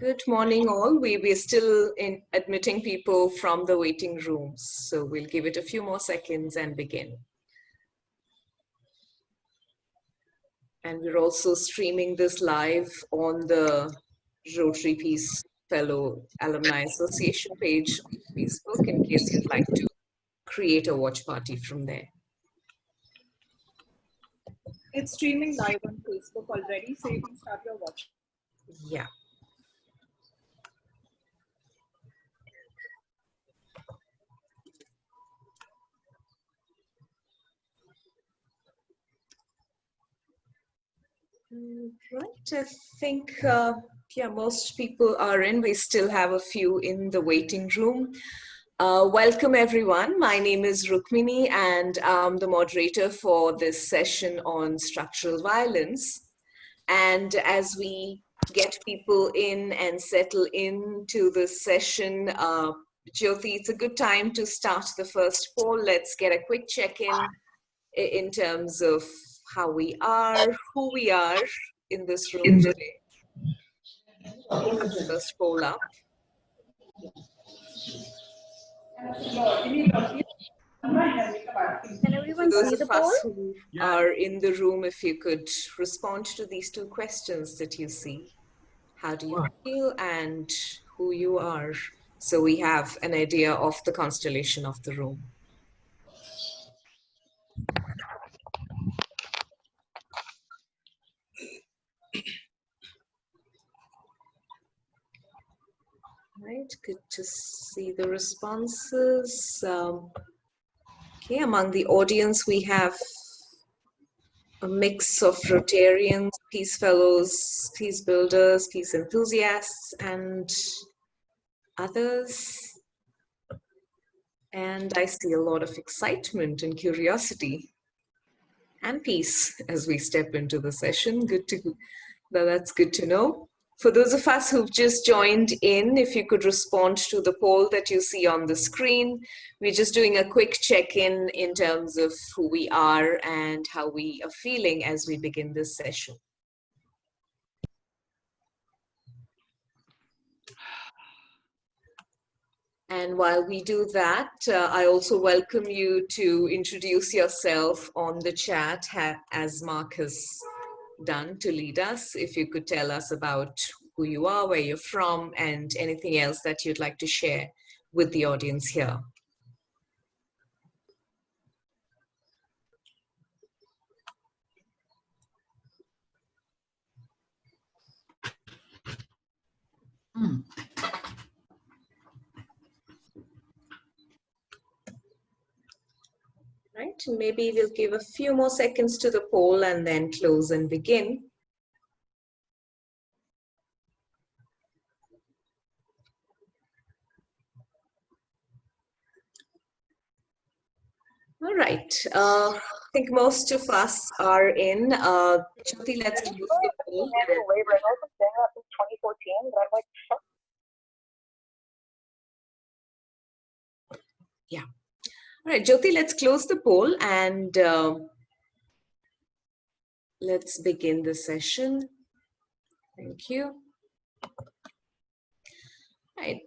Good morning, all. We're still admitting people from the waiting rooms, so we'll give it a few more seconds and begin. And we're also streaming this live on the Rotary Peace Fellow Alumni Association page on Facebook in case you'd like to create a watch party from there. It's streaming live on Facebook already, so you can start your watch. Yeah. Right, I think, yeah, most people are in. We still have a few in the waiting room. Welcome, everyone. My name is Rukmini, and I'm the moderator for this session on structural violence. And as we get people in and settle into the session, Jyoti, it's a good time to start the first poll. Let's get a quick check-in in terms of how we are, who we are in this room today. First poll up. Can everyone Those see the of us poll? who are in the room, if you could respond to these two questions that you see. How do you feel and who you are? So we have an idea of the constellation of the room. Right, good to see the responses. Okay, among the audience, we have a mix of Rotarians, peace fellows, peace builders, peace enthusiasts, and others. And I see a lot of excitement and curiosity and peace as we step into the session. That's good to know. For those of us who've just joined in, if you could respond to the poll that you see on the screen. We're just doing a quick check-in in terms of who we are and how we are feeling as we begin this session. And while we do that, I also welcome you to introduce yourself on the chat, as Mark has done to lead us. If you could tell us about who you are, where you're from, and anything else that you'd like to share with the audience here. Right, maybe we'll give a few more seconds to the poll and then close and begin. All right, I think most of us are in. Jyoti, let's close the poll. Yeah. All right, Jyoti, let's close the poll and let's begin the session. Thank you. Right,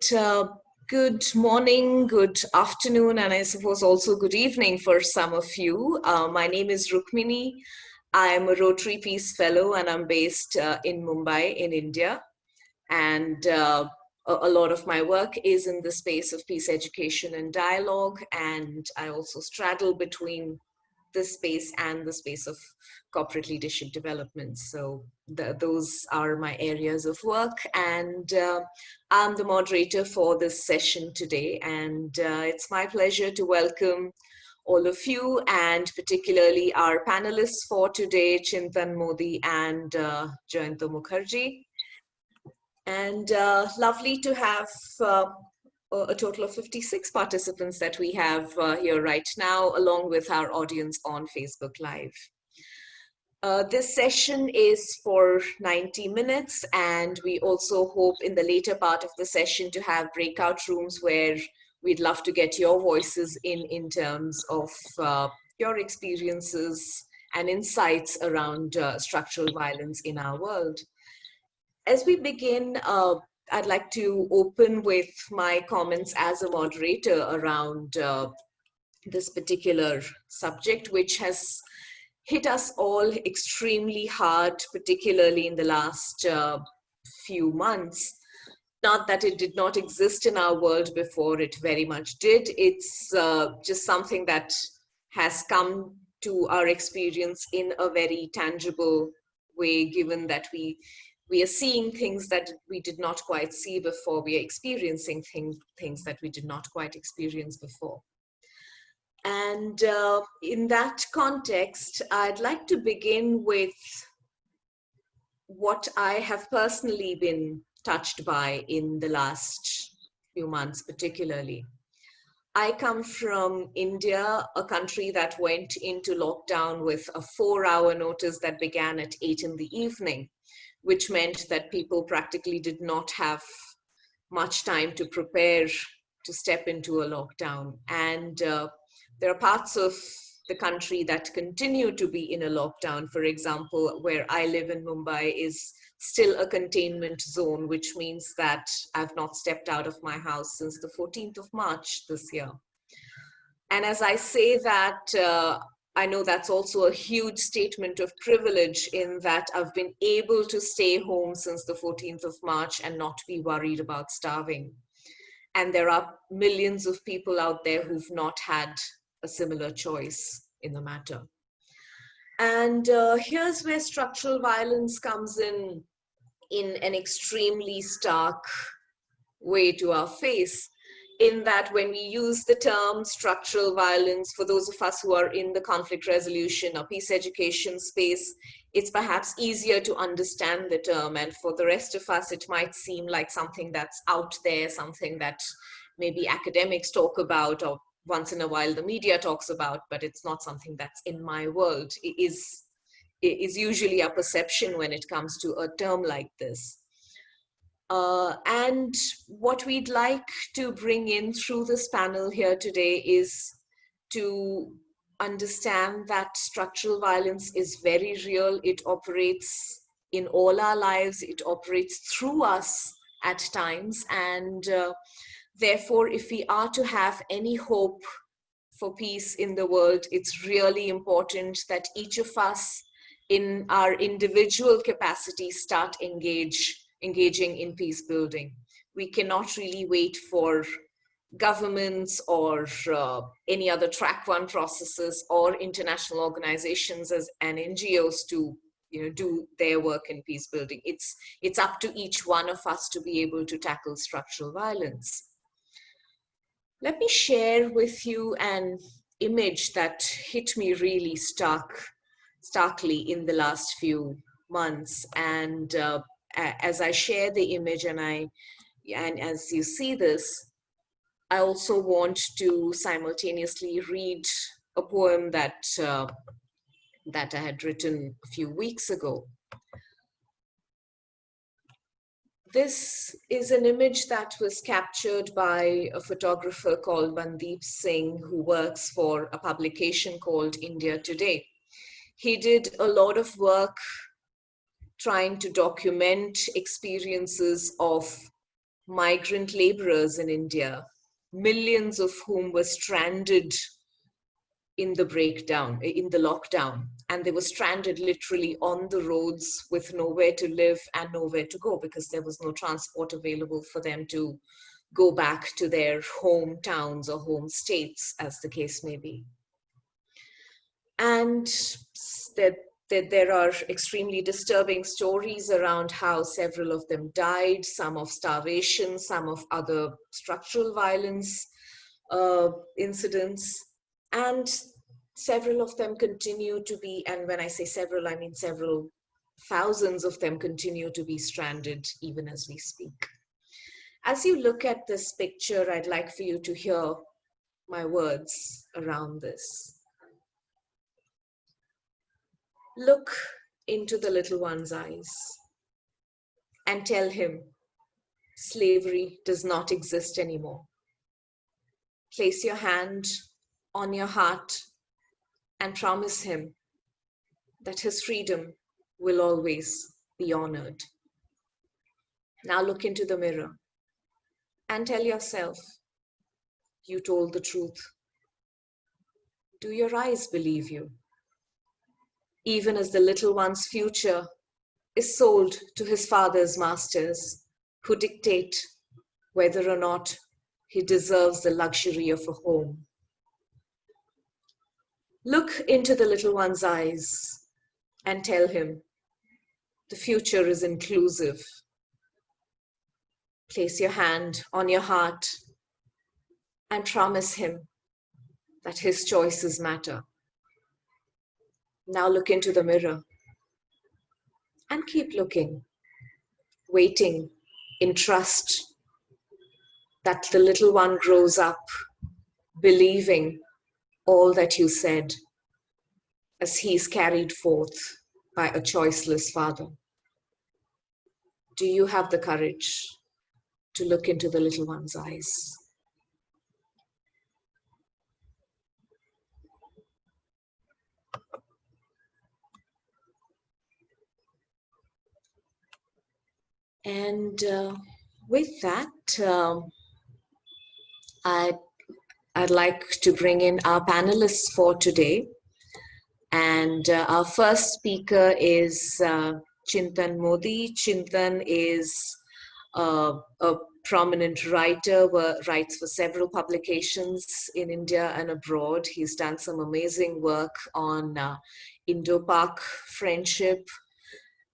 good morning, good afternoon, and I suppose also good evening for some of you. My name is Rukmini. I'm a Rotary Peace Fellow and I'm based in Mumbai in India. And a lot of my work is in the space of peace education and dialogue, and I also straddle between this space and the space of corporate leadership development. So those are my areas of work, and I'm the moderator for this session today, and it's my pleasure to welcome all of you, and particularly our panelists for today, Chintan Modi and Jayanta Mukherjee. And lovely to have a total of 56 participants that we have here right now, along with our audience on Facebook Live. This session is for 90 minutes, and we also hope in the later part of the session to have breakout rooms where we'd love to get your voices in terms of your experiences and insights around structural violence in our world. As we begin, I'd like to open with my comments as a moderator around this particular subject, which has hit us all extremely hard, particularly in the last few months. Not that it did not exist in our world before, it very much did. It's just something that has come to our experience in a very tangible way, given that we are seeing things that we did not quite see before. We are experiencing things that we did not quite experience before. And in that context, I'd like to begin with what I have personally been touched by in the last few months, particularly. I come from India, a country that went into lockdown with a 4-hour notice that began at 8 in the evening, which meant that people practically did not have much time to prepare to step into a lockdown. And there are parts of the country that continue to be in a lockdown. For example, where I live in Mumbai is still a containment zone, which means that I've not stepped out of my house since the 14th of March this year. And as I say that, I know that's also a huge statement of privilege in that I've been able to stay home since the 14th of March and not be worried about starving. And there are millions of people out there who've not had a similar choice in the matter. And here's where structural violence comes in an extremely stark way to our face, in that when we use the term structural violence, for those of us who are in the conflict resolution or peace education space, it's perhaps easier to understand the term. And for the rest of us, it might seem like something that's out there, something that maybe academics talk about, or once in a while the media talks about, but it's not something that's in my world. It is usually a perception when it comes to a term like this. And what we'd like to bring in through this panel here today is to understand that structural violence is very real. It operates in all our lives. It operates through us at times. And therefore, if we are to have any hope for peace in the world, it's really important that each of us in our individual capacity start engaging in peace building. We cannot really wait for governments or any other track one processes or international organizations and NGOs to do their work in peace building. It's up to each one of us to be able to tackle structural violence. Let me share with you an image that hit me really starkly in the last few months. And as I share the image and as you see this, I also want to simultaneously read a poem that I had written a few weeks ago. This is an image that was captured by a photographer called Mandeep Singh, who works for a publication called India Today. He did a lot of work trying to document experiences of migrant laborers in India, millions of whom were stranded in the lockdown. And they were stranded literally on the roads with nowhere to live and nowhere to go, because there was no transport available for them to go back to their hometowns or home states, as the case may be. And there are extremely disturbing stories around how several of them died, some of starvation, some of other structural violence incidents, and several of them continue to be, and when I say several, I mean several thousands of them continue to be stranded even as we speak. As you look at this picture, I'd like for you to hear my words around this. Look into the little one's eyes and tell him slavery does not exist anymore. Place your hand on your heart and promise him that his freedom will always be honored. Now look into the mirror and tell yourself you told the truth. Do your eyes believe you? Even as the little one's future is sold to his father's masters, who dictate whether or not he deserves the luxury of a home. Look into the little one's eyes and tell him the future is inclusive. Place your hand on your heart and promise him that his choices matter. Now look into the mirror and keep looking, waiting in trust that the little one grows up believing all that you said as he is carried forth by a choiceless father. Do you have the courage to look into the little one's eyes? And with that, I'd like to bring in our panelists for today. And our first speaker is Chintan Modi. Chintan is a prominent writer, writes for several publications in India and abroad. He's done some amazing work on Indo-Pak friendship,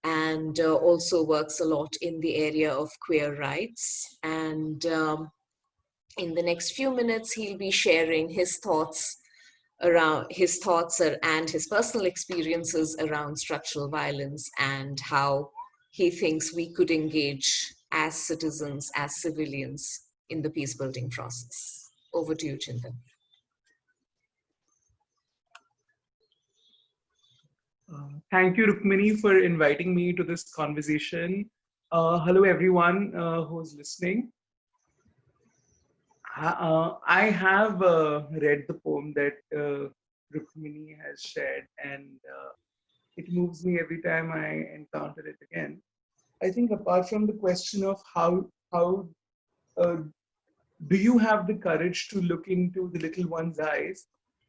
and also works a lot in the area of queer rights. And in the next few minutes, he'll be sharing his thoughts and his personal experiences around structural violence and how he thinks we could engage as citizens, as civilians in the peace building process. Over to you, Chintan. Thank you, Rukmini, for inviting me to this conversation. Hello, everyone who's listening. I have read the poem that Rukmini has shared, and it moves me every time I encounter it again. I think apart from the question of how do you have the courage to look into the little one's eyes,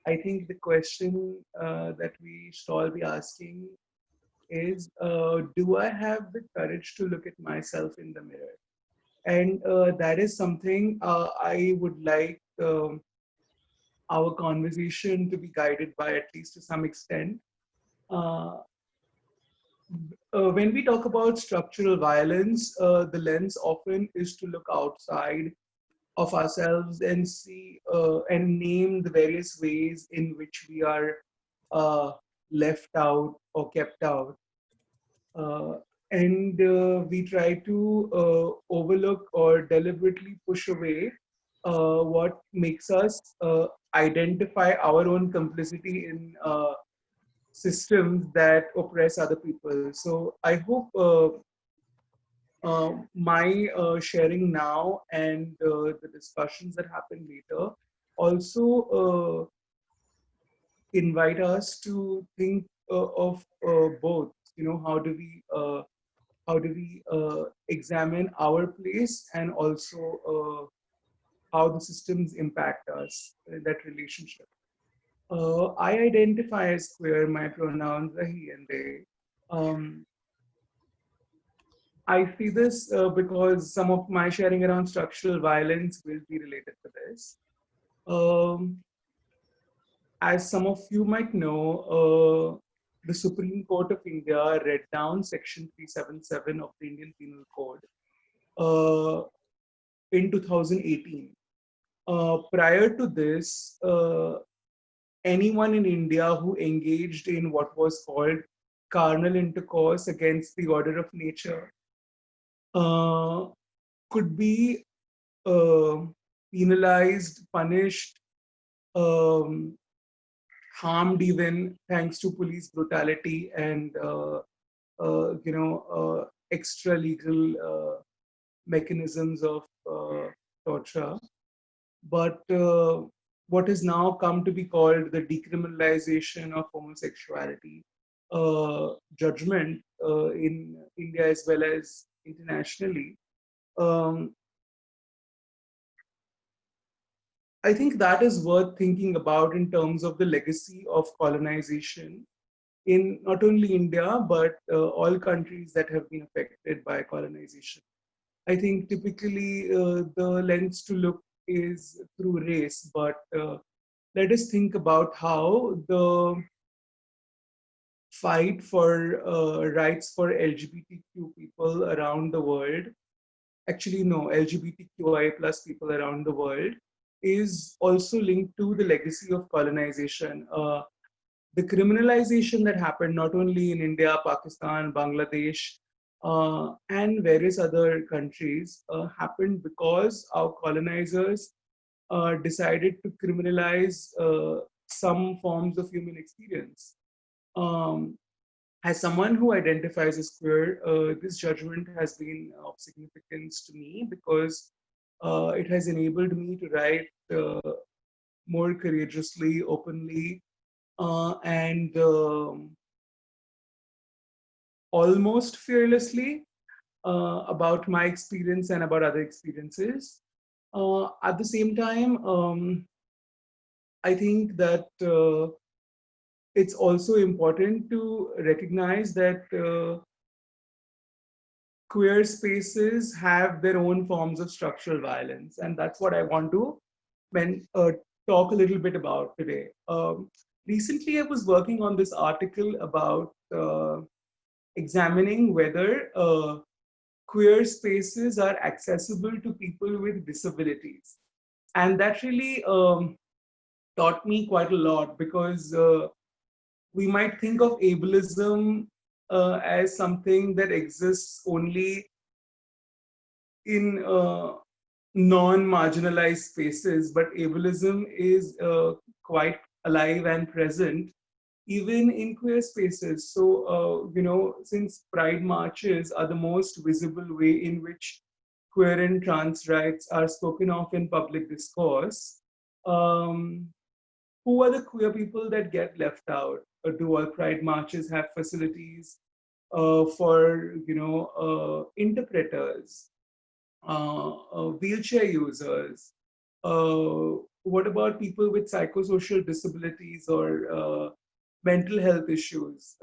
I think the question that we should all be asking is, do I have the courage to look at myself in the mirror? And that is something I would like our conversation to be guided by, at least to some extent. Uh, when we talk about structural violence, the lens often is to look outside of ourselves and see and name the various ways in which we are left out or kept out. Uh, and we try to overlook or deliberately push away what makes us identify our own complicity in systems that oppress other people. So I hope my sharing now and the discussions that happen later also invite us to think of both. You know, how do we examine our place, and also how the systems impact us in that relationship. I identify as queer. My pronouns are he and they. Um, I see this because some of my sharing around structural violence will be related to this. Um, as some of you might know, the Supreme Court of India read down Section 377 of the Indian Penal Code in 2018. Prior to this, anyone in India who engaged in what was called carnal intercourse against the order of nature uh, could be uh, penalized, punished, um, harmed even thanks to police brutality and extra legal mechanisms of torture. But what has now come to be called the decriminalization of homosexuality judgment in India as well as internationally Um, I think that is worth thinking about in terms of the legacy of colonization in not only India, but all countries that have been affected by colonization. I think typically the lens to look is through race, but let us think about how the fight for rights for LGBTQ people around the world, actually no, LGBTQI plus people around the world, is also linked to the legacy of colonization. The criminalization that happened not only in India, Pakistan, Bangladesh, and various other countries happened because our colonizers decided to criminalize some forms of human experience. Um, as someone who identifies as queer, this judgment has been of significance to me because it has enabled me to write more courageously, openly, and almost fearlessly about my experience and about other experiences. At the same time, I think that it's also important to recognize that queer spaces have their own forms of structural violence, and that's what I want to talk a little bit about today. Recently, I was working on this article about examining whether queer spaces are accessible to people with disabilities. And that really taught me quite a lot because we might think of ableism as something that exists only in non-marginalized spaces, but ableism is quite alive and present even in queer spaces. So, since Pride marches are the most visible way in which queer and trans rights are spoken of in public discourse, um, who are the queer people that get left out? Do all Pride marches have facilities for, interpreters, wheelchair users? What about people with psychosocial disabilities or mental health issues?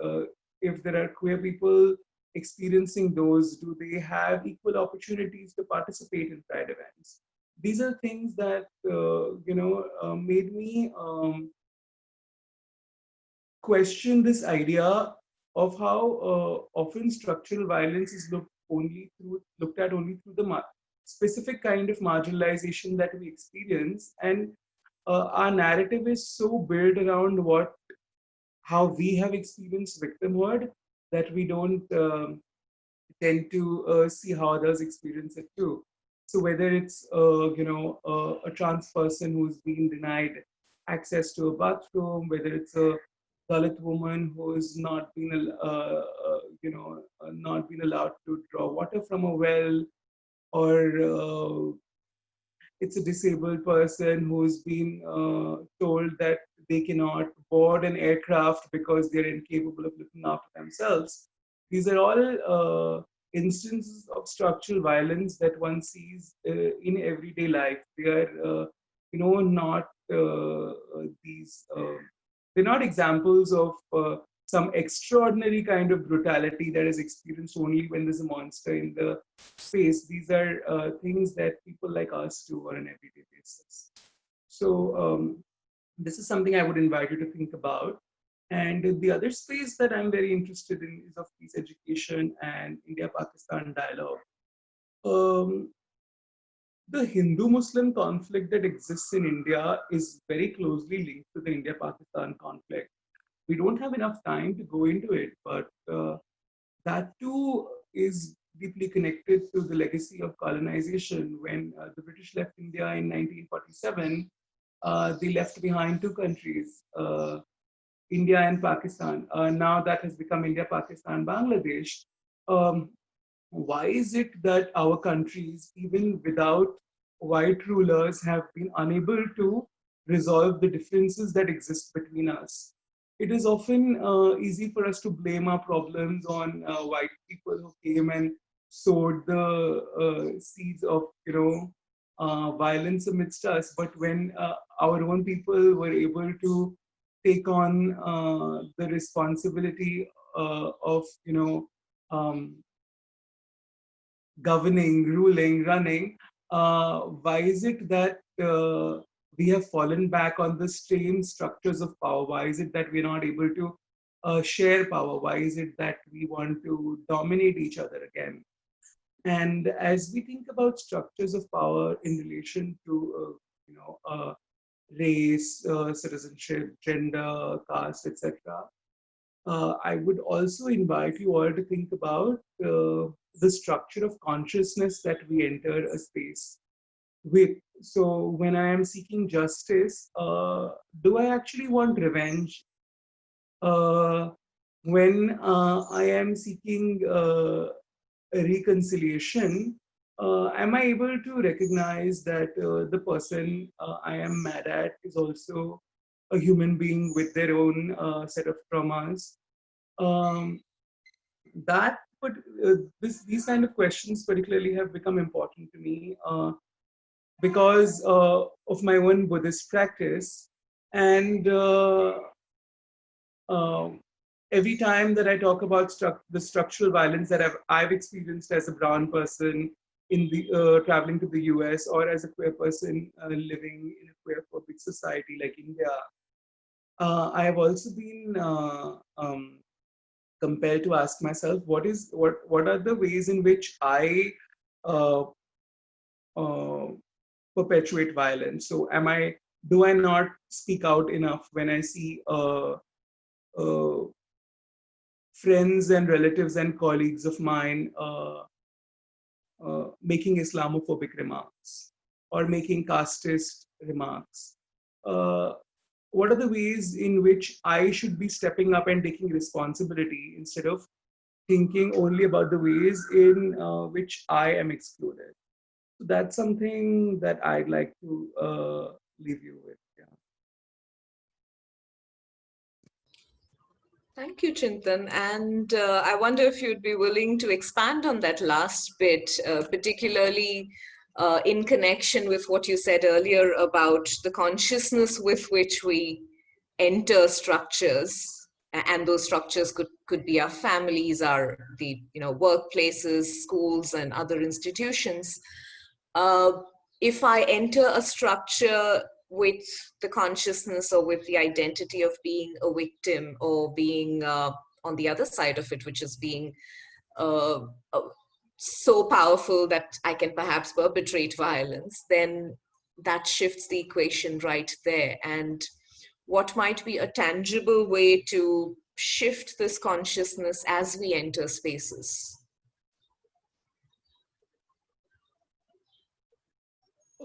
If there are queer people experiencing those, do they have equal opportunities to participate in Pride events? These are things that made me question this idea of how often structural violence is looked at only through the specific kind of marginalization that we experience, and our narrative is so built around how we have experienced victimhood that we don't tend to see how others experience it too. So whether it's a trans person who's been denied access to a bathroom, whether it's a Dalit woman who's not been not been allowed to draw water from a well, or it's a disabled person who's been told that they cannot board an aircraft because they're incapable of looking after themselves. These are all instances of structural violence that one sees in everyday life. They are, not these. They're not examples of some extraordinary kind of brutality that is experienced only when there's a monster in the space. These are things that people like us do on an everyday basis. So this is something I would invite you to think about. And the other space that I'm very interested in is of peace education and India-Pakistan dialogue. Um, the Hindu-Muslim conflict that exists in India is very closely linked to the India-Pakistan conflict. We don't have enough time to go into it, but that too is deeply connected to the legacy of colonization. When the British left India in 1947, they left behind two countries, India and Pakistan. Now that has become India, Pakistan, Bangladesh. Um, why is it that our countries, even without white rulers, have been unable to resolve the differences that exist between us? It is often easy for us to blame our problems on white people who came and sowed the seeds of violence amidst us. But when our own people were able to take on the responsibility of um, governing, ruling, running, why is it that we have fallen back on the same structures of power? Why is it that we're not able to share power? Why is it that we want to dominate each other again? And as we think about structures of power in relation to, race, citizenship, gender, caste, etc., I would also invite you all to think about the structure of consciousness that we enter a space with. So, when I am seeking justice, do I actually want revenge? Uh, when I am seeking a reconciliation, am I able to recognize that the person I am mad at is also a human being with their own set of traumas? Um, that but these kind of questions particularly have become important to me because of my own Buddhist practice, and um, every time that I talk about the structural violence that I've experienced as a brown person in the traveling to the US, or as a queer person living in a queer phobic society like India, I have also been compelled to ask myself what are the ways in which I uh, uh, perpetuate violence. So do I not speak out enough when I see uh, friends and relatives and colleagues of mine making Islamophobic remarks or making casteist remarks? Uh, what are the ways in which I should be stepping up and taking responsibility instead of thinking only about the ways in which I am excluded? So that's something that I'd like to leave you with. Yeah. Thank you, Chintan. And I wonder if you'd be willing to expand on that last bit, particularly in connection with what you said earlier about the consciousness with which we enter structures. And those structures could be our families, our workplaces, schools, and other institutions. Uh, if I enter a structure with the consciousness or with the identity of being a victim or being on the other side of it, which is being uh, uh, so powerful that I can perhaps perpetrate violence, then that shifts the equation right there. And what might be a tangible way to shift this consciousness as we enter spaces?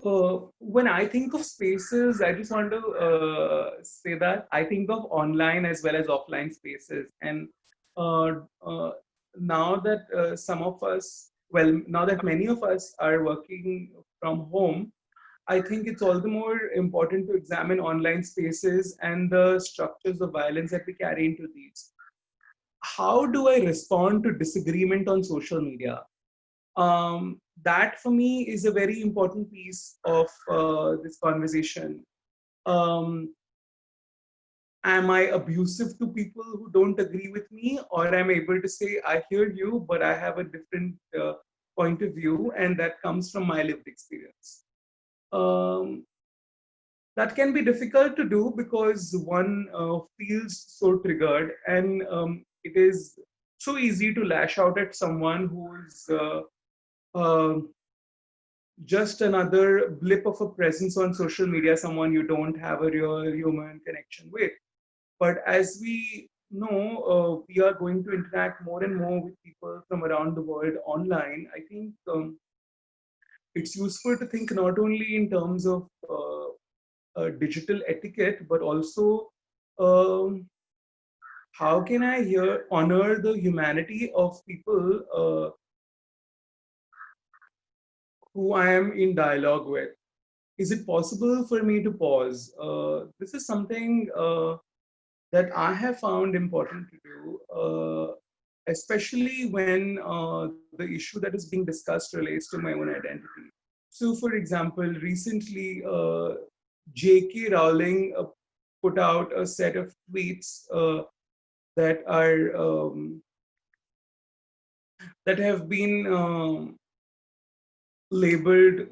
When I think of spaces, I just want to say that I think of online as well as offline spaces. And uh, uh, now that now that many of us are working from home, I think it's all the more important to examine online spaces and the structures of violence that we carry into these. How do I respond to disagreement on social media? That for me is a very important piece of this conversation. Um, am I abusive to people who don't agree with me, or am I able to say, I hear you, but I have a different point of view, and that comes from my lived experience? Um, that can be difficult to do because one feels so triggered, and it is so easy to lash out at someone who's uh, just another blip of a presence on social media, someone you don't have a real human connection with. But as we know, we are going to interact more and more with people from around the world online. I think it's useful to think not only in terms of digital etiquette, but also um, how can I here honor the humanity of people who I am in dialogue with? Is it possible for me to pause? This is something that I have found important to do. especially when the issue that is being discussed relates to my own identity. So, for example, recently J.K. Rowling put out a set of tweets that are that have been labeled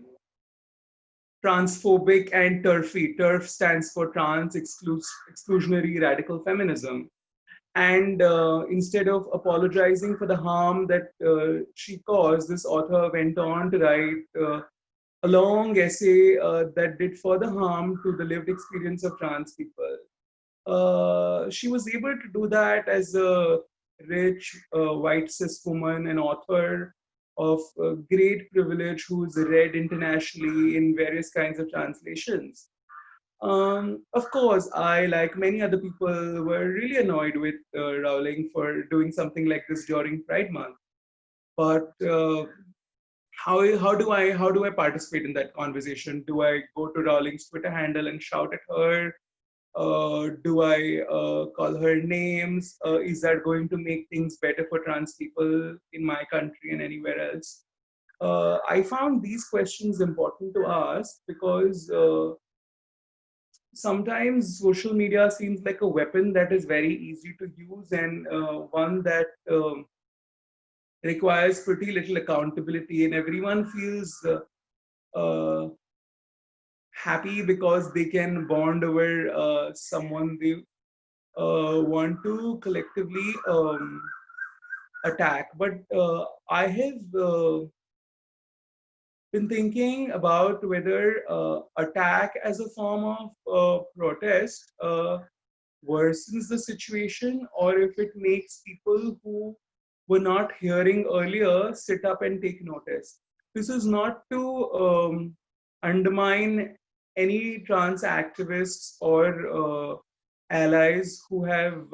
transphobic and turfy. TERF stands for trans exclusionary radical feminism. And instead of apologizing for the harm that she caused, this author went on to write a long essay that did further harm to the lived experience of trans people. She was able to do that as a rich white cis woman, an author of great privilege who's read internationally in various kinds of translations. Of course, I, like many other people, were really annoyed with Rowling for doing something like this during Pride Month. But how do I participate in that conversation? Do I go to Rowling's Twitter handle and shout at her? Do I call her names? Is that going to make things better for trans people in my country and anywhere else? I found these questions important to ask because sometimes social media seems like a weapon that is very easy to use and one that requires pretty little accountability, and everyone feels uh, happy because they can bond over someone they want to collectively attack. But I have been thinking about whether attack as a form of protest worsens the situation, or if it makes people who were not hearing earlier sit up and take notice. This is not to undermine any trans activists or allies who have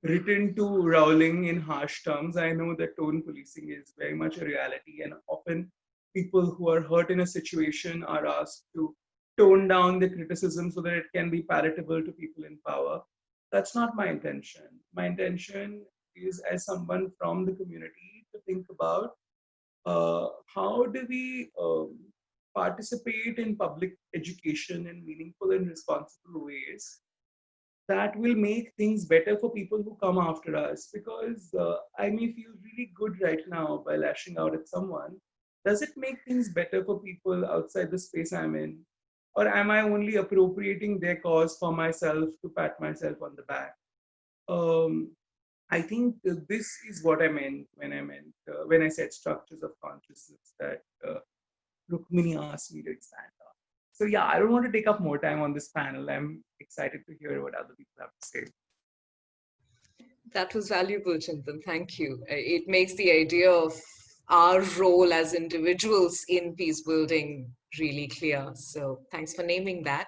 written to Rowling in harsh terms. I know that tone policing is very much a reality, and often people who are hurt in a situation are asked to tone down the criticism so that it can be palatable to people in power. That's not my intention. My intention is, as someone from the community, to think about how do we participate in public education in meaningful and responsible ways that will make things better for people who come after us. Because I may feel really good right now by lashing out at someone. Does it make things better for people outside the space I'm in? Or am I only appropriating their cause for myself to pat myself on the back? Um, I think this is what I meant when I said structures of consciousness that Rukmini asked me to expand on. So yeah, I don't want to take up more time on this panel. I'm excited to hear what other people have to say. That was valuable, Chintan. Thank you. It makes the idea of our role as individuals in peace building really clear. So thanks for naming that.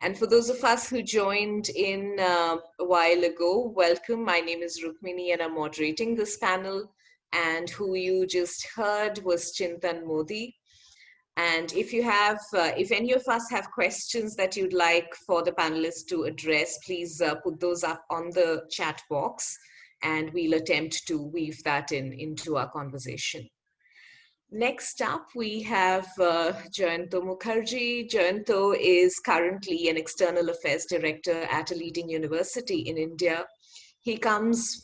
And for those of us who joined in a while ago, welcome. My name is Rukmini and I'm moderating this panel. And who you just heard was Chintan Modi. And if any of us have questions that you'd like for the panelists to address, please put those up on the chat box and we'll attempt to weave that into our conversation. Next up, we have Jayanto Mukherjee. Jayanto is currently an external affairs director at a leading university in India. He comes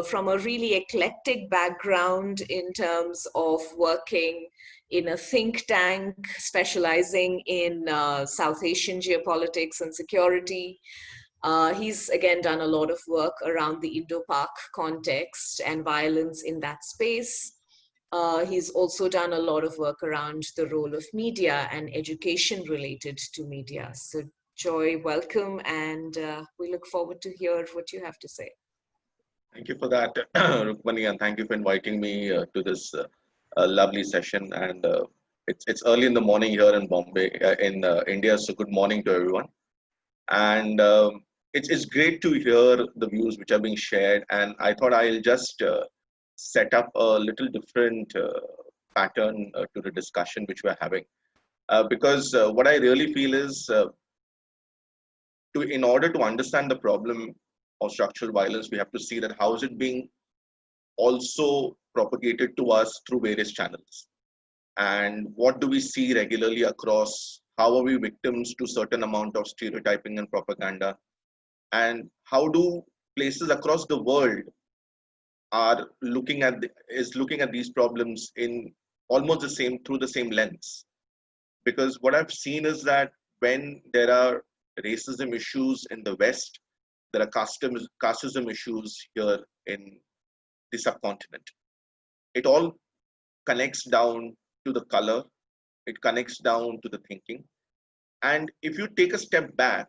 from a really eclectic background in terms of working in a think tank specializing in South Asian geopolitics and security. He's again done a lot of work around the Indo-Pak context and violence in that space. He's also done a lot of work around the role of media and education related to media. So Joy, welcome, and we look forward to hear what you have to say. Thank you for that, Rukmani, and thank you for inviting me to this lovely session. And it's early in the morning here in Bombay, in India. So good morning to everyone. And it's great to hear the views which are being shared. And I thought I'll just set up a little different pattern to the discussion which we're having, because what I really feel is in order to understand the problem, of structural violence, we have to see that how is it being also propagated to us through various channels, and what do we see regularly across, how are we victims to certain amount of stereotyping and propaganda, and how do places across the world are looking at these problems in almost the same through the same lens. Because what I've seen is that when there are racism issues in the West, there are casteism issues here in the subcontinent. It all connects down to the color, it connects down to the thinking. And if you take a step back,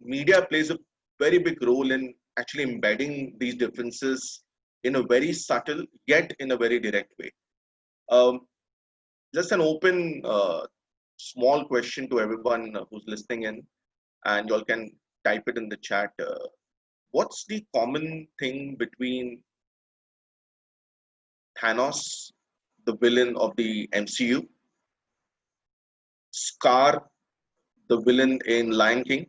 media plays a very big role in actually embedding these differences in a very subtle yet in a very direct way. Um, just an open small question to everyone who's listening in, and y'all can type it in the chat. What's the common thing between Thanos, the villain of the MCU, Scar, the villain in Lion King,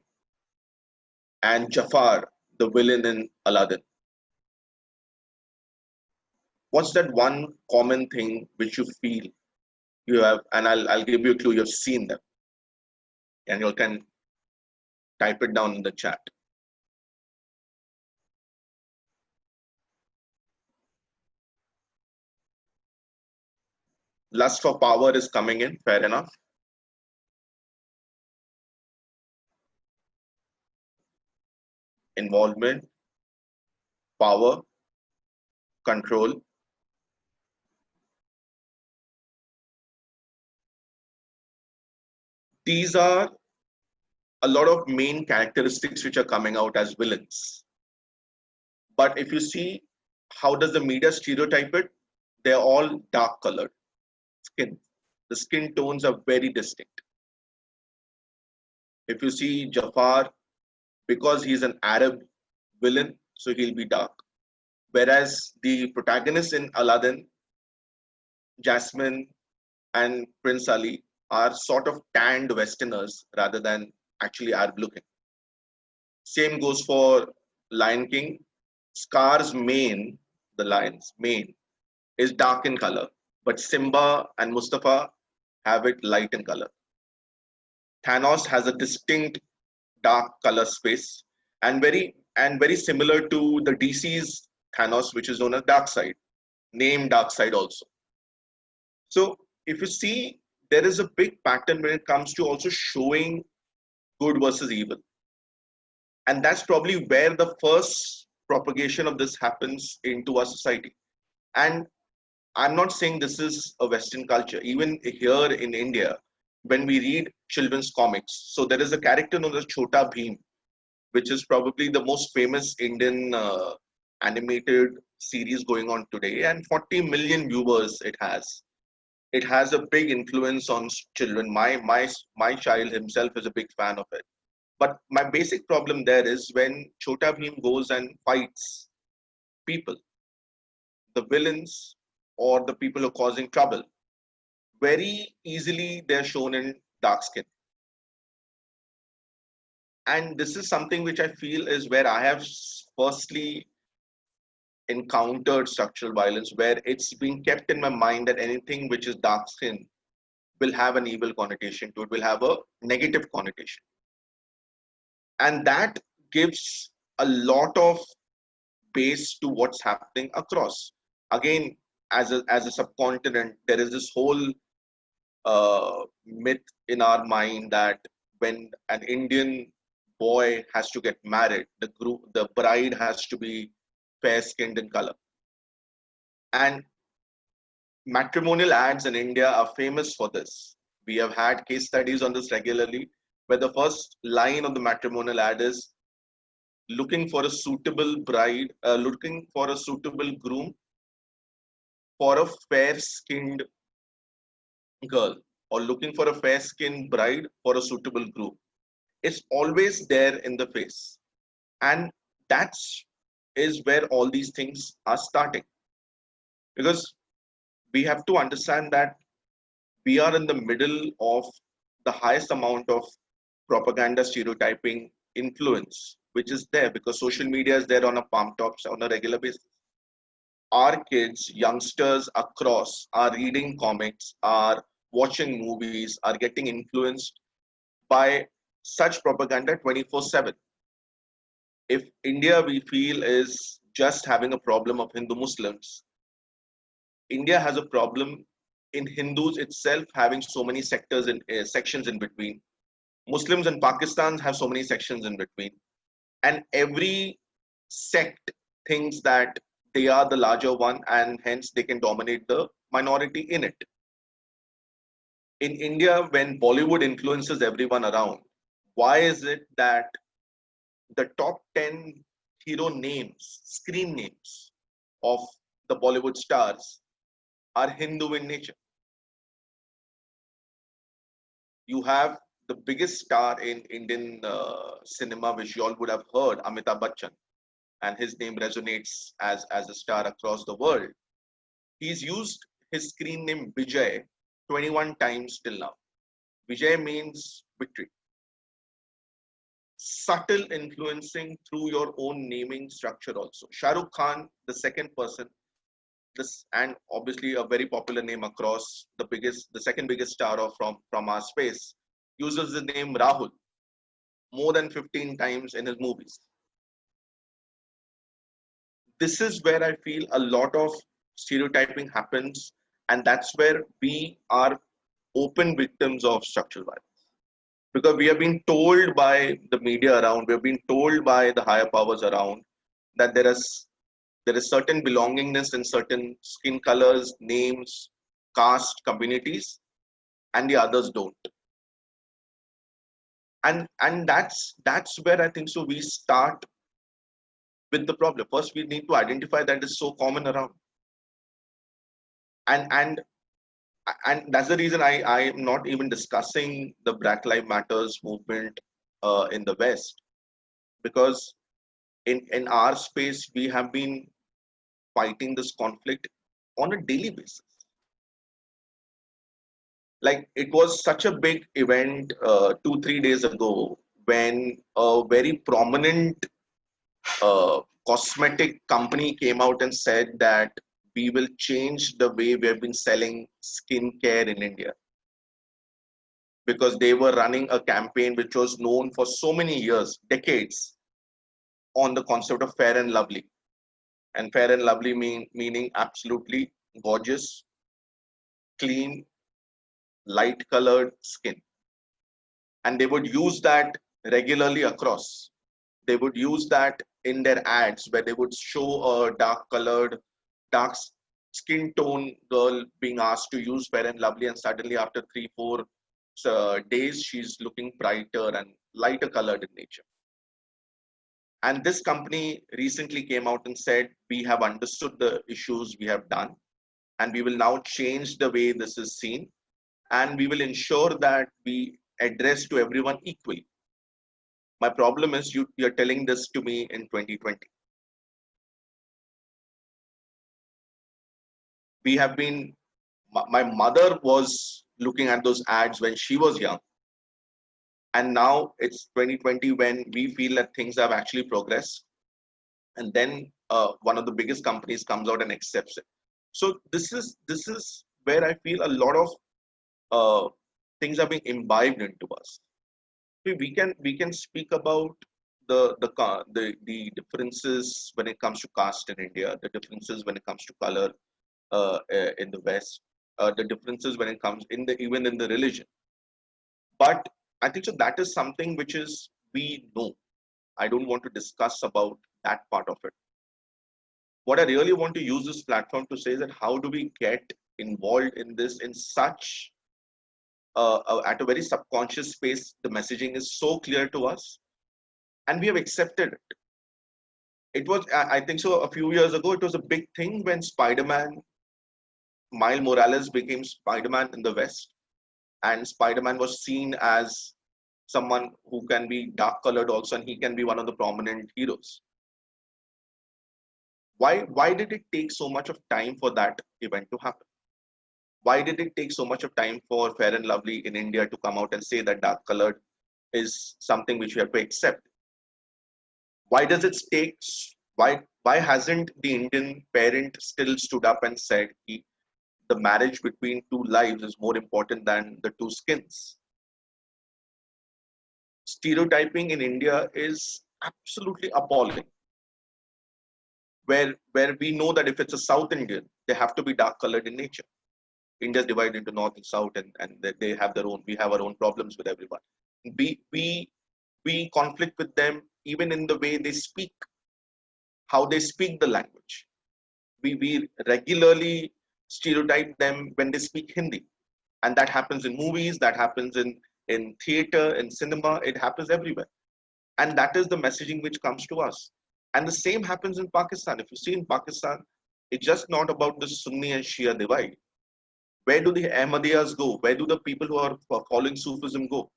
and Jafar, the villain in Aladdin? What's that one common thing which you feel you have? And I'll give you a clue. You've seen them, and you can type it down in the chat. Lust for power is coming in. Fair enough. Involvement, power, control. These are a lot of main characteristics which are coming out as villains. But if you see, how does the media stereotype it? They're all dark colored skin. The skin tones are very distinct. If you see Jafar, because he's an Arab villain, so he'll be dark. Whereas the protagonists in Aladdin, Jasmine and Prince Ali, are sort of tanned Westerners rather than actually Arab looking. Same goes for Lion King. Scar's mane, the lion's mane, is dark in color, but Simba and Mustafa have it light in color. Thanos has a distinct dark color space, and very similar to the DC's Thanos, which is known as Darkseid, named Darkseid also. So if you see, there is a big pattern when it comes to also showing good versus evil. And that's probably where the first propagation of this happens into our society. And I'm not saying this is a Western culture. Even here in India, when we read children's comics, so there is a character known as Chota Bheem, which is probably the most famous Indian animated series going on today, and 40 million viewers it has. It has a big influence on children. My child himself is a big fan of it. But my basic problem there is when Chota Bheem goes and fights people, the villains or the people who are causing trouble, very easily they're shown in dark skin. And this is something which I feel is where I have firstly encountered structural violence, where it's being kept in my mind that anything which is dark skin will have an evil connotation to it, will have a negative connotation. And that gives a lot of base to what's happening across. Again, as a subcontinent, there is this whole myth in our mind that when an Indian boy has to get married, the bride has to be fair skinned in color. And matrimonial ads in India are famous for this. We have had case studies on this regularly, where the first line of the matrimonial ad is looking for a suitable bride, looking for a suitable groom for a fair skinned girl, or looking for a fair skinned bride for a suitable groom. It's always there in the face. And that's is where all these things are starting. Because we have to understand that we are in the middle of the highest amount of propaganda stereotyping influence which is there because social media is there on a palm tops on a regular basis. Our kids, youngsters across are reading comics, are watching movies, are getting influenced by such propaganda 24/7. If India we feel is just having a problem of Hindu Muslims, India has a problem in Hindus itself having so many sectors and sections in between. Muslims in Pakistan have so many sections in between, and every sect thinks that they are the larger one, and hence they can dominate the minority in it. In India, when Bollywood influences everyone around, why is it that the top 10 hero names, screen names of the Bollywood stars are Hindu in nature? You have the biggest star in Indian cinema, which you all would have heard, Amitabh Bachchan, and his name resonates as a star across the world. He's used his screen name Vijay 21 times till now. Vijay means victory. Subtle influencing through your own naming structure also. Shah Rukh Khan, the second person, this and obviously a very popular name across the second biggest star from our space, uses the name Rahul more than 15 times in his movies. This is where I feel a lot of stereotyping happens, and that's where we are open victims of structural violence. Because we have been told by the media around, we have been told by the higher powers around that there is certain belongingness in certain skin colors, names, caste, communities, and the others don't. And that's where I think so we start with the problem. First, we need to identify that it's so common around, and and and that's the reason I am not even discussing the Black Lives Matters movement in the West, because in our space we have been fighting this conflict on a daily basis. Like it was such a big event 2 3 days ago when a very prominent uh, cosmetic company came out and said that we will change the way we have been selling skincare in India, because they were running a campaign which was known for so many years, decades, on the concept of fair and lovely. And fair and lovely meaning absolutely gorgeous, clean, light colored skin. And they would use that regularly across. They would use that in their ads where they would show a dark colored, dark skin tone girl being asked to use fair and lovely, and suddenly after 3 4 days she's looking brighter and lighter colored in nature. And this company recently came out and said, we have understood the issues we have done, and we will now change the way this is seen, and we will ensure that we address to everyone equally. My problem is you're telling this to me in 2020. We have been, my mother was looking at those ads when she was young. And now it's 2020 when we feel that things have actually progressed. And then one of the biggest companies comes out and accepts it. So this is where I feel a lot of things are being imbibed into us. We can speak about the differences when it comes to caste in India, the differences when it comes to color in the West, the differences when it comes in the even in the religion. But I think so that is something which is we know. I don't want to discuss about that part of it. What I really want to use this platform to say is that how do we get involved in this in such at a very subconscious space? The messaging is so clear to us, and we have accepted it. It was, I think so, a few years ago, it was a big thing when Spider-Man, Miles Morales became Spider-Man in the West, and Spider-Man was seen as someone who can be dark colored also, and he can be one of the prominent heroes. Why did it take so much of time for that event to happen? Why did it take so much of time for Fair and Lovely in India to come out and say that dark colored is something which we have to accept? Why does it take, why hasn't the Indian parent still stood up and said the marriage between two lives is more important than the two skins? Stereotyping in India is absolutely appalling, where we know that if it's a South Indian, they have to be dark colored in nature. India is divided into North and South, and they have their own. We have our own problems with everyone. We conflict with them even in the way they speak, how they speak the language. We regularly stereotype them when they speak Hindi, and that happens in movies, that happens in theater, in cinema. It happens everywhere, and that is the messaging which comes to us. And the same happens in Pakistan. If you see in Pakistan, it's just not about the Sunni and Shia divide. Where do the Ahmadiyas go? Where do the people who are following Sufism go?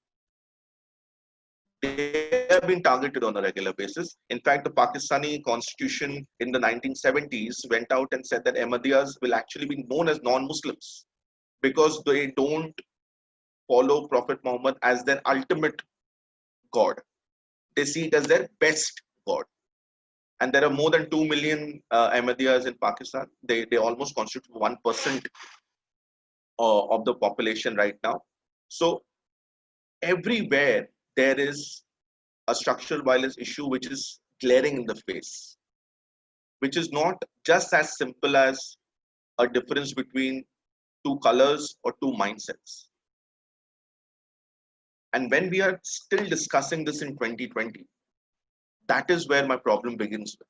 They have been targeted on a regular basis. In fact, the Pakistani constitution in the 1970s went out and said that Ahmadiyas will actually be known as non-Muslims because they don't follow Prophet Muhammad as their ultimate God. They see it as their best God. And there are more than 2 million Ahmadiyas in Pakistan. They almost constitute 1% of the population right now. So everywhere there is a structural violence issue which is glaring in the face, which is not just as simple as a difference between two colors or two mindsets. And when we are still discussing this in 2020, that is where my problem begins with.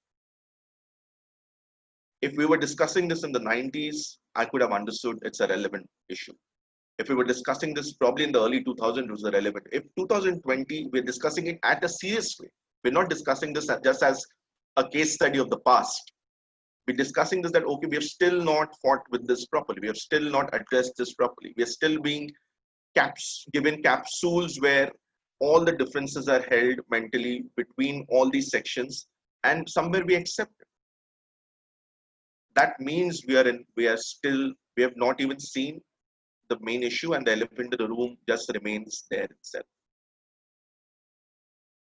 If we were discussing this in the 90s, I could have understood it's a relevant issue. If we were discussing this probably in the early 2000s, it was irrelevant. If 2020, we're discussing it at a serious way. We're not discussing this just as a case study of the past. We're discussing this that, okay, we have still not fought with this properly. We have still not addressed this properly. We are still being given capsules where all the differences are held mentally between all these sections, and somewhere we accept it. That means we have not even seen the main issue, and the elephant in the room just remains there itself.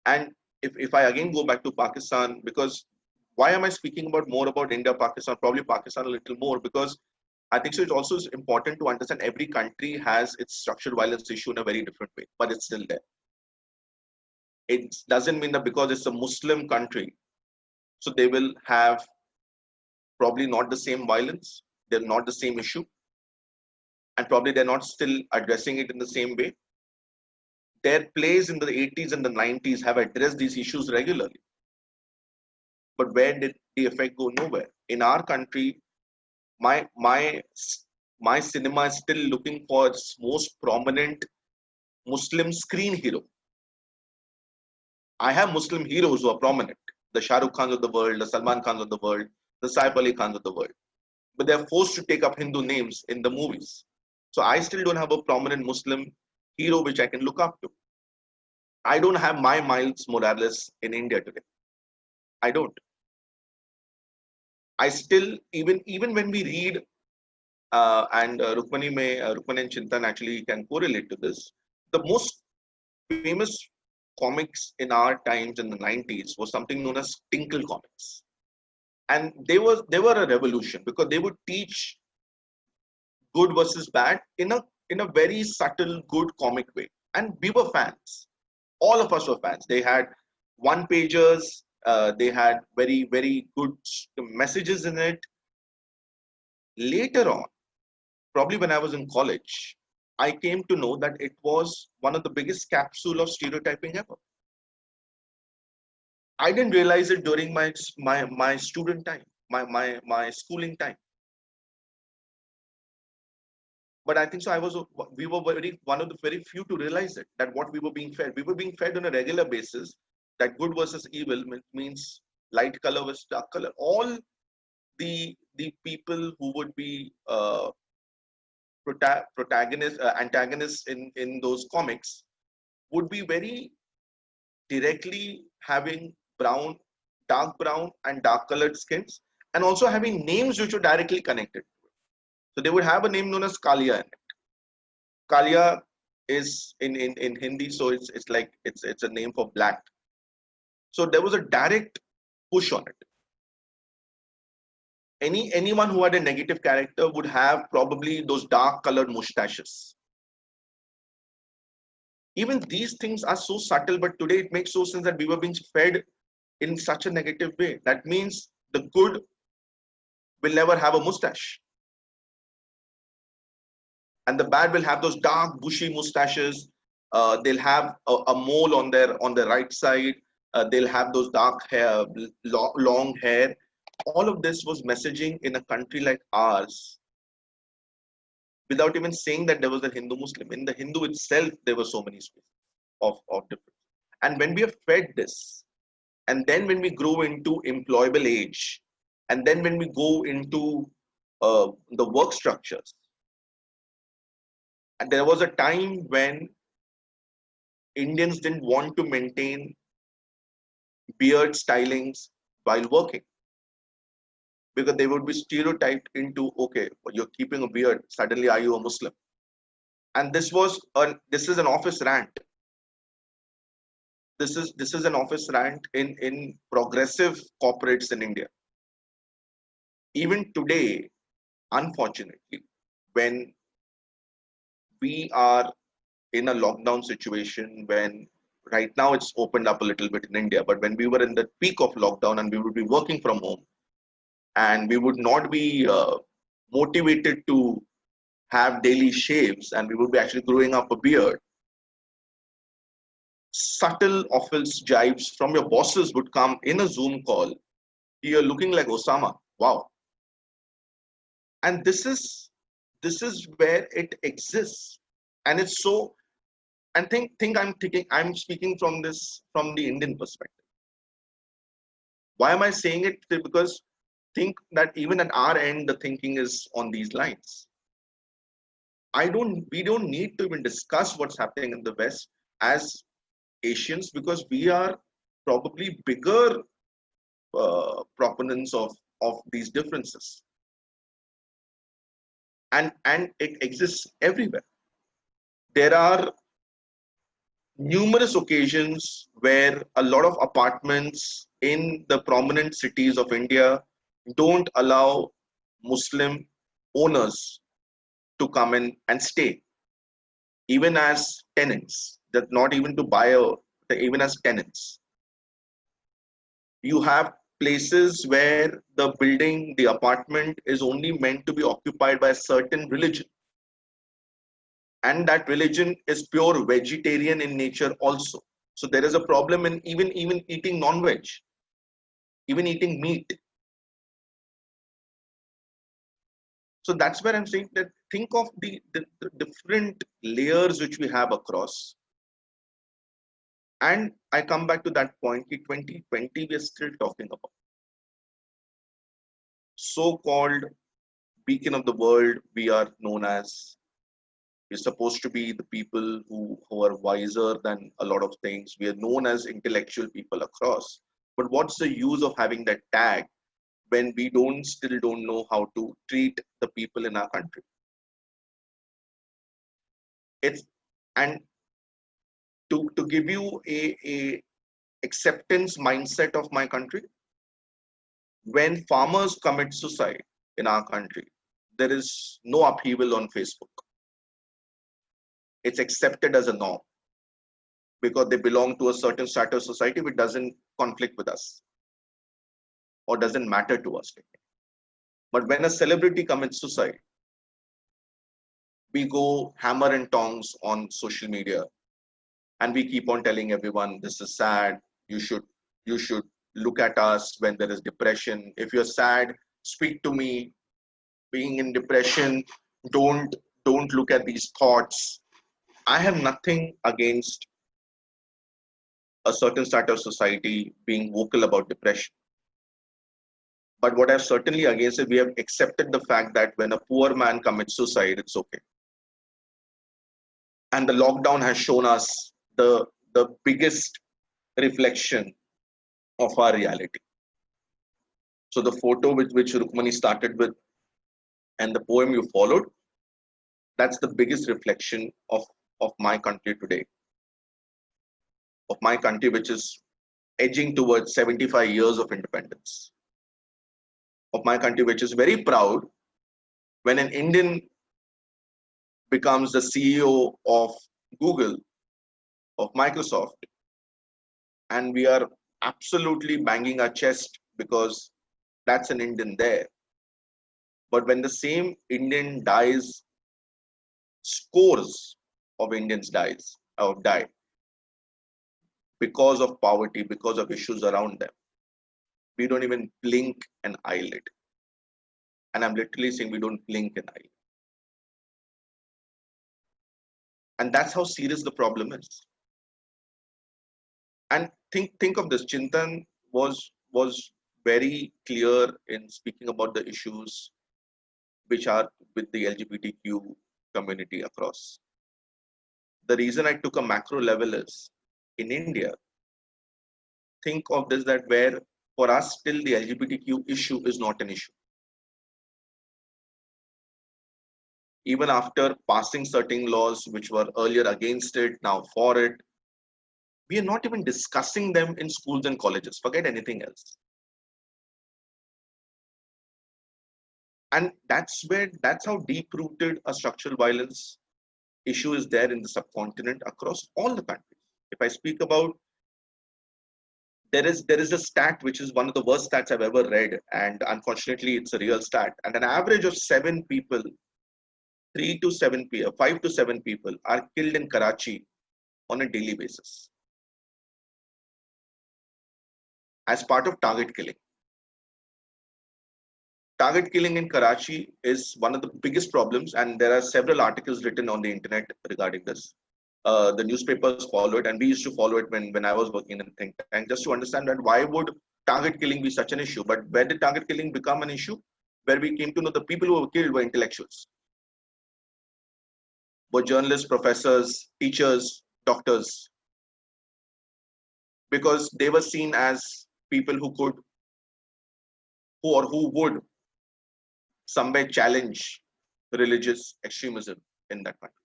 And if I again go back to Pakistan, because why am I speaking more about India, Pakistan, probably Pakistan a little more, because I think so it's also important to understand every country has its structural violence issue in a very different way, but it's still there. It doesn't mean that because it's a Muslim country, so they will have probably not the same violence, they're not the same issue, and probably they're not still addressing it in the same way. Their plays in the 80s and the 90s have addressed these issues regularly. But where did the effect go? Nowhere. In our country, my cinema is still looking for its most prominent Muslim screen hero. I have Muslim heroes who are prominent. The Shah Rukh Khans of the world, the Salman Khans of the world, the Saif Ali Khans of the world. But they're forced to take up Hindu names in the movies. So I still don't have a prominent Muslim hero which I can look up to. I don't have my Miles Morales in India today. I don't. I still, even when we read, and Rukmani and Chintan actually can correlate to this, the most famous comics in our times in the 90s was something known as Tinkle comics. And they were a revolution because they would teach good versus bad in a very subtle, good comic way. And we were fans. All of us were fans. They had one pagers. They had very, very good messages in it. Later on, probably when I was in college, I came to know that it was one of the biggest capsule of stereotyping ever. I didn't realize it during my student time, my schooling time. But I think so. We were one of the very few to realize it, that what we were being fed. We were being fed on a regular basis that good versus evil means light color versus dark color. All the people who would be protagonists, antagonists in those comics would be very directly having dark brown and dark colored skins, and also having names which were directly connected. So they would have a name known as Kalia in it. Kalia is in Hindi, so it's like it's a name for black. So there was a direct push on it. Anyone who had a negative character would have probably those dark colored mustaches. Even these things are so subtle, but today it makes so sense that we were being fed in such a negative way. That means the good will never have a mustache, and the bad will have those dark, bushy mustaches. They'll have a mole on their right side. They'll have those dark hair, long hair. All of this was messaging in a country like ours, without even saying that there was a Hindu Muslim. In the Hindu itself, there were so many spaces of difference. And when we are fed this, and then when we grow into employable age, and then when we go into the work structures, and there was a time when Indians didn't want to maintain beard stylings while working, because they would be stereotyped into, okay, well, you're keeping a beard, suddenly are you a Muslim? And this is an office rant. This is an office rant in progressive corporates in India. Even today, unfortunately, when we are in a lockdown situation, when right now it's opened up a little bit in India, but when we were in the peak of lockdown and we would be working from home, and we would not be motivated to have daily shaves, and we would be actually growing up a beard, subtle office jibes from your bosses would come in a Zoom call. You're looking like Osama. Wow. And this is where it exists. And it's so, and I'm speaking from the Indian perspective. Why am I saying it? Because think that even at our end, the thinking is on these lines. We don't need to even discuss what's happening in the West as Asians, because we are probably bigger proponents of these differences, and it exists everywhere. There are numerous occasions where a lot of apartments in the prominent cities of India don't allow Muslim owners to come in and stay, even as tenants, that not even to buy even as tenants. You have places where the apartment is only meant to be occupied by a certain religion, and that religion is pure vegetarian in nature also. So there is a problem in even eating non-veg, even eating meat. So that's where I'm saying that think of the different layers which we have across. And I come back to that point, 2020 we are still talking about so-called beacon of the world. We are known as, we're supposed to be the people who are wiser than a lot of things. We are known as intellectual people across. But what's the use of having that tag when we still don't know how to treat the people in our country? It's and to give you a acceptance mindset of my country, when farmers commit suicide in our country, there is no upheaval on Facebook. It's accepted as a norm because they belong to a certain strata of society which doesn't conflict with us or doesn't matter to us. But when a celebrity commits suicide, we go hammer and tongs on social media, and we keep on telling everyone, this is sad. You should look at us when there is depression. If you're sad, speak to me. Being in depression, don't look at these thoughts. I have nothing against a certain strata of society being vocal about depression. But what I've certainly against it, we have accepted the fact that when a poor man commits suicide, it's okay. And the lockdown has shown us the biggest reflection of our reality. So the photo which Rukmani started with and the poem you followed, that's the biggest reflection of my country today. Of my country, which is edging towards 75 years of independence of my country, which is very proud when an Indian becomes the CEO of Google, of Microsoft, and we are absolutely banging our chest because that's an Indian there. But when the same Indian dies, scores of Indians die because of poverty, because of issues around them. We don't even blink an eyelid. And I'm literally saying we don't blink an eyelid. And that's how serious the problem is. And think of this. Chintan was very clear in speaking about the issues which are with the LGBTQ community across. The reason I took a macro level is in India, think of this that where for us still the LGBTQ issue is not an issue. Even after passing certain laws which were earlier against it, now for it, we are not even discussing them in schools and colleges. Forget anything else. And that's how deep-rooted a structural violence issue is there in the subcontinent across all the countries. If I speak about, there is a stat which is one of the worst stats I've ever read, and unfortunately it's a real stat. And an average of 7 people, 5 to 7 people are killed in Karachi on a daily basis as part of target killing. Target killing in Karachi is one of the biggest problems, and there are several articles written on the internet regarding this. The newspapers follow it, and we used to follow it when I was working in think tank, just to understand that why would target killing be such an issue. But where did target killing become an issue? Where we came to know the people who were killed were intellectuals, were journalists, professors, teachers, doctors, because they were seen as people who would somewhere challenge religious extremism in that country.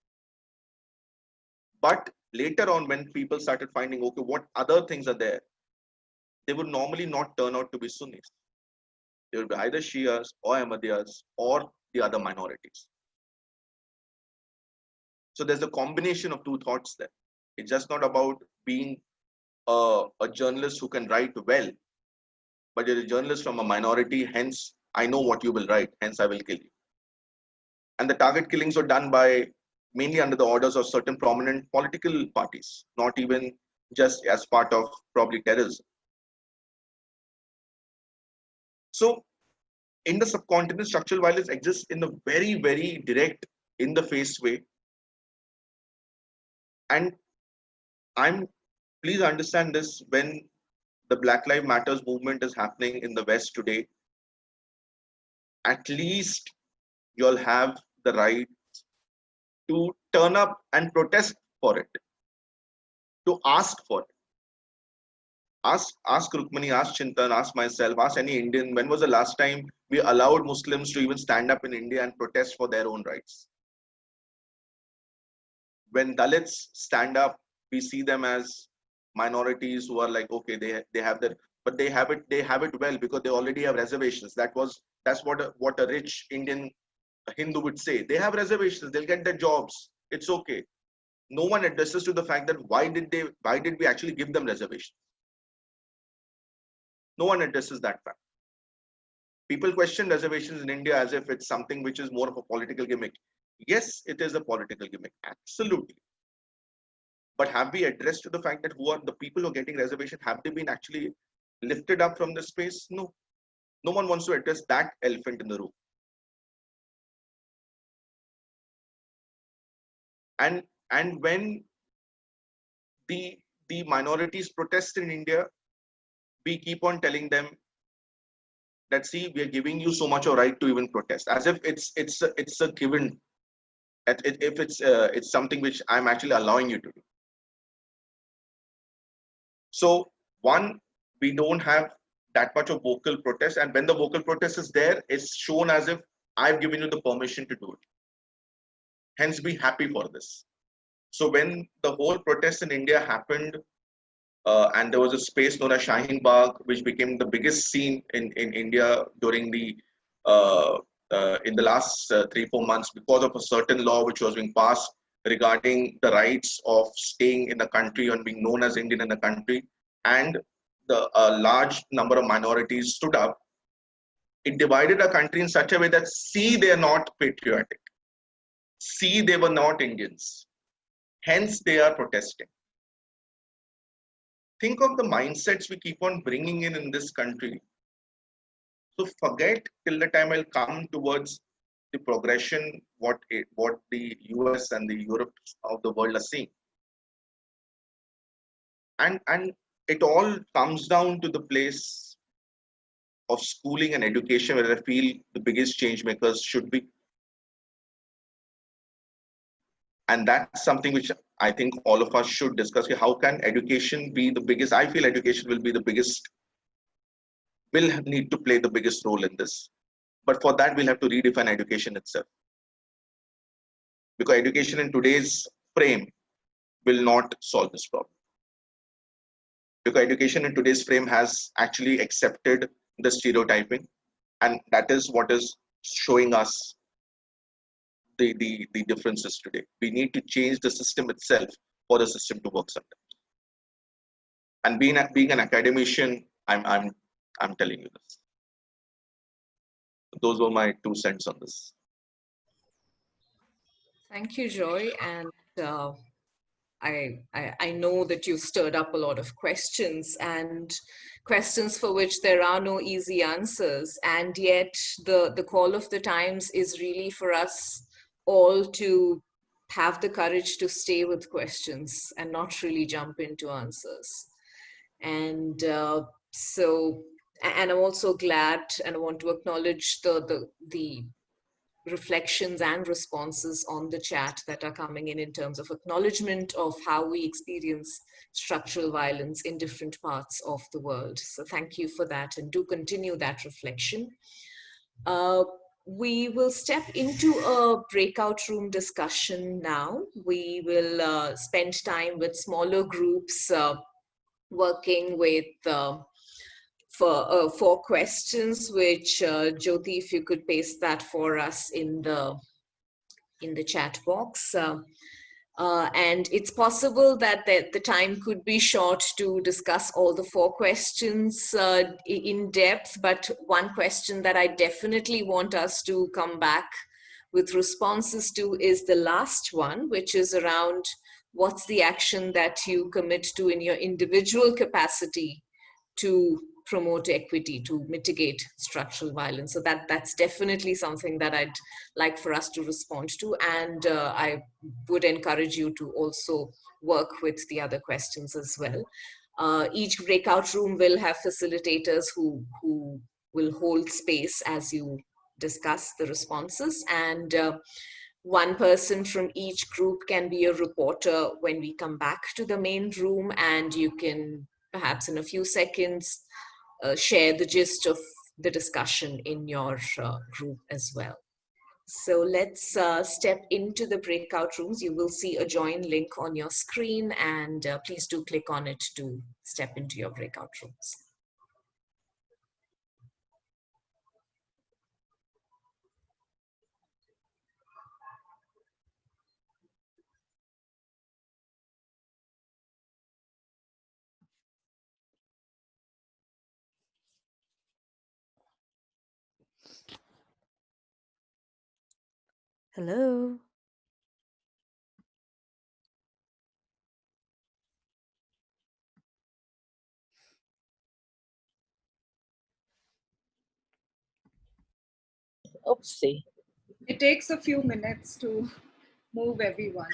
But later on, when people started finding, okay, what other things are there, they would normally not turn out to be Sunnis. They would be either Shias or Ahmadiyas or the other minorities. So there's a combination of two thoughts there. It's just not about being a journalist who can write well, but you're a journalist from a minority, hence I know what you will write, hence I will kill you. And the target killings were done by mainly under the orders of certain prominent political parties, not even just as part of probably terrorism. So in the subcontinent, structural violence exists in a very, very direct, in the face way. And please understand this, when the Black Lives Matters movement is happening in the West today, at least you'll have the right to turn up and protest for it, to ask for it. Ask Rukmani, ask Chintan, ask myself, ask any Indian, when was the last time we allowed Muslims to even stand up in India and protest for their own rights? When Dalits stand up, we see them as minorities who are like, okay, they have that, but they have it well because they already have reservations. That's what a rich Indian Hindu would say. They have reservations, they'll get their jobs, it's okay. No one addresses to the fact that why did we actually give them reservations? No one addresses that fact. People question reservations in India as if it's something which is more of a political gimmick. Yes, it is a political gimmick, absolutely. But have we addressed to the fact that who are the people who are getting reservation? Have they been actually lifted up from the space? No. No one wants to address that elephant in the room. And when the minorities protest in India, we keep on telling them that, see, we are giving you so much of right to even protest, as if it's a given. If it's something which I'm actually allowing you to do. So one, we don't have that much of vocal protest, and when the vocal protest is there, it's shown as if I've given you the permission to do it. Hence, be happy for this. So when the whole protest in India happened, and there was a space known as Shaheen Bagh, which became the biggest scene in India during the in the last 3-4 months because of a certain law which was being passed regarding the rights of staying in the country and being known as Indian in the country, and the large number of minorities stood up. It divided a country in such a way that see they are not patriotic, see they were not Indians, hence they are protesting. Think of the mindsets we keep on bringing in this country. So forget till the time I'll come towards the progression what the US and the Europe of the world are seeing. And it all comes down to the place of schooling and education where I feel the biggest change makers should be. And that's something which I think all of us should discuss. How can education be the biggest? I feel education will be the biggest, will need to play the biggest role in this. But for that, we'll have to redefine education itself. Because education in today's frame will not solve this problem. Because education in today's frame has actually accepted the stereotyping, and that is what is showing us the differences today. We need to change the system itself for the system to work sometimes. And being an academician, I'm telling you this. Those were my 2 cents on this. Thank you, Joy. And I know that you've stirred up a lot of questions, and questions for which there are no easy answers. And yet the call of the times is really for us all to have the courage to stay with questions and not really jump into answers. And and I'm also glad, and I want to acknowledge the reflections and responses on the chat that are coming in terms of acknowledgement of how we experience structural violence in different parts of the world. So thank you for that, and do continue that reflection. We will step into a breakout room discussion now. We will spend time with smaller groups working with for questions, which Jyoti, if you could paste that for us in the chat box. And it's possible that the time could be short to discuss all the 4 questions in depth, but one question that I definitely want us to come back with responses to is the last one, which is around what's the action that you commit to in your individual capacity to promote equity, to mitigate structural violence. So that's definitely something that I'd like for us to respond to. And I would encourage you to also work with the other questions as well. Each breakout room will have facilitators who will hold space as you discuss the responses. And one person from each group can be a reporter when we come back to the main room, and you can perhaps in a few seconds share the gist of the discussion in your group as well. So let's step into the breakout rooms. You will see a join link on your screen, and please do click on it to step into your breakout rooms. Hello. Oopsie. It takes a few minutes to move everyone.